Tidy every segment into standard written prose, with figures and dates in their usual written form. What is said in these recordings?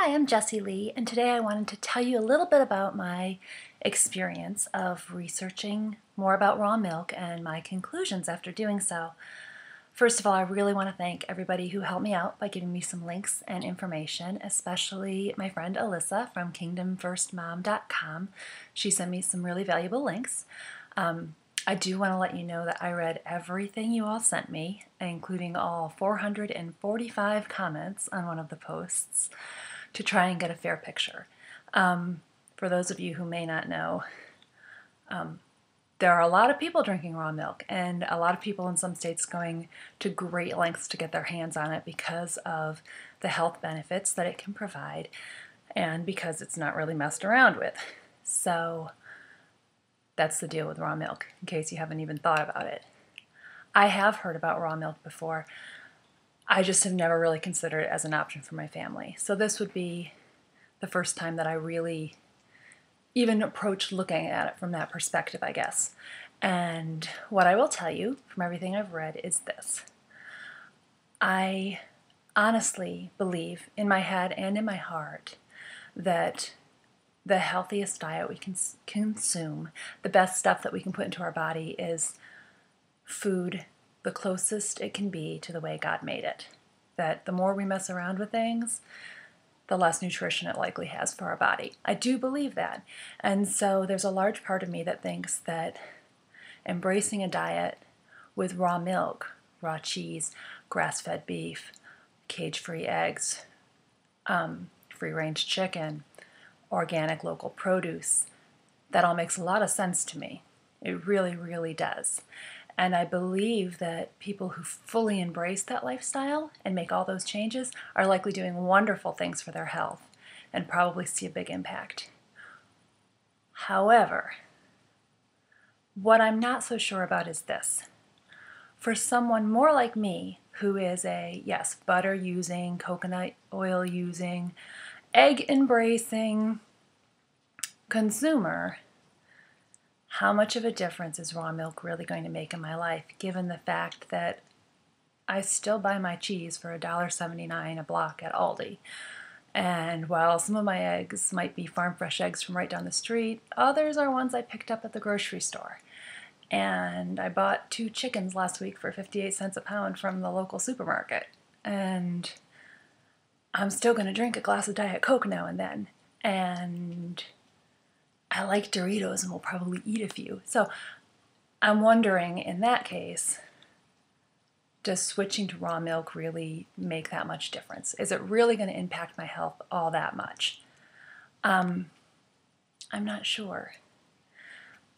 Hi, I'm Jessie Lee, and today I wanted to tell you a little bit about my experience of researching more about raw milk and my conclusions after doing so. First of all, I really want to thank everybody who helped me out by giving me some links and information, especially my friend Alyssa from KingdomFirstMom.com. She sent me some really valuable links. I do want to let you know that I read everything you all sent me, including all 445 comments on one of the posts, to try and get a fair picture. For those of you who may not know, there are a lot of people drinking raw milk, and a lot of people in some states going to great lengths to get their hands on it because of the health benefits that it can provide and because it's not really messed around with. So that's the deal with raw milk, in case you haven't even thought about it. I have heard about raw milk before. I just have never really considered it as an option for my family. So this would be the first time that I really even approached looking at it from that perspective, I guess. And what I will tell you from everything I've read is this. I honestly believe in my head and in my heart that the healthiest diet we can consume, the best stuff that we can put into our body, is food the closest it can be to the way God made it. That the more we mess around with things, the less nutrition it likely has for our body. I do believe that. And so there's a large part of me that thinks that embracing a diet with raw milk, raw cheese, grass-fed beef, cage-free eggs, free-range chicken, organic local produce, that all makes a lot of sense to me. It really, really does. And I believe that people who fully embrace that lifestyle and make all those changes are likely doing wonderful things for their health and probably see a big impact. However, what I'm not so sure about is this. For someone more like me, who is a, yes, butter using, coconut oil using, egg embracing consumer, how much of a difference is raw milk really going to make in my life, given the fact that I still buy my cheese for $1.79 a block at Aldi? And while some of my eggs might be farm fresh eggs from right down the street, others are ones I picked up at the grocery store. And I bought 2 chickens last week for 58 cents a pound from the local supermarket. And I'm still going to drink a glass of Diet Coke now and then. And I like Doritos and will probably eat a few. So I'm wondering, in that case, does switching to raw milk really make that much difference? Is it really going to impact my health all that much? I'm not sure.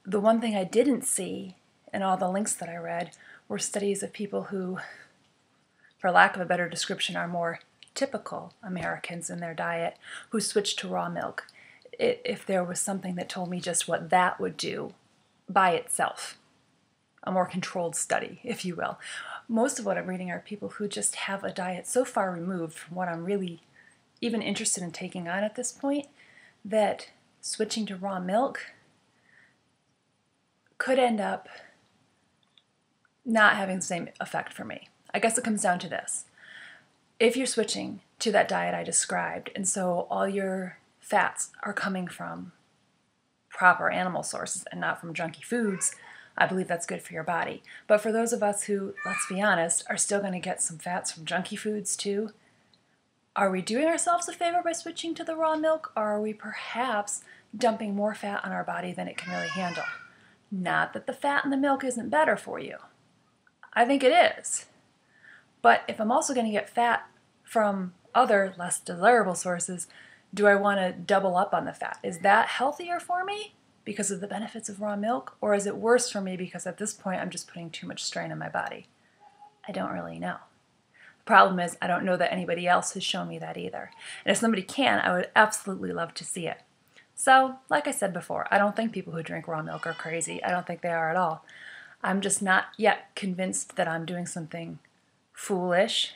The one thing I didn't see in all the links that I read were studies of people who, for lack of a better description, are more typical Americans in their diet who switched to raw milk. If there was something that told me just what that would do by itself, a more controlled study, if you will. Most of what I'm reading are people who just have a diet so far removed from what I'm really even interested in taking on at this point that switching to raw milk could end up not having the same effect for me. I guess it comes down to this. If you're switching to that diet I described, and so all your fats are coming from proper animal sources and not from junky foods, I believe that's good for your body. But for those of us who, let's be honest, are still going to get some fats from junky foods too, are we doing ourselves a favor by switching to the raw milk, or are we perhaps dumping more fat on our body than it can really handle? Not that the fat in the milk isn't better for you. I think it is. But if I'm also going to get fat from other less desirable sources, do I want to double up on the fat? Is that healthier for me because of the benefits of raw milk? Or is it worse for me because at this point I'm just putting too much strain on my body? I don't really know. The problem is I don't know that anybody else has shown me that either. And if somebody can, I would absolutely love to see it. So, like I said before, I don't think people who drink raw milk are crazy. I don't think they are at all. I'm just not yet convinced that I'm doing something foolish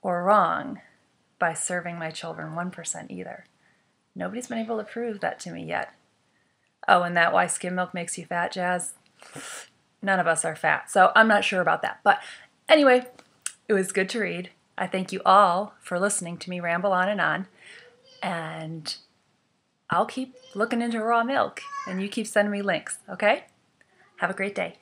or wrong by serving my children 1% either. Nobody's been able to prove that to me yet. Oh, and that why skim milk makes you fat, Jazz? None of us are fat, so I'm not sure about that. But anyway, it was good to read. I thank you all for listening to me ramble on and on. And I'll keep looking into raw milk, and you keep sending me links, okay? Have a great day.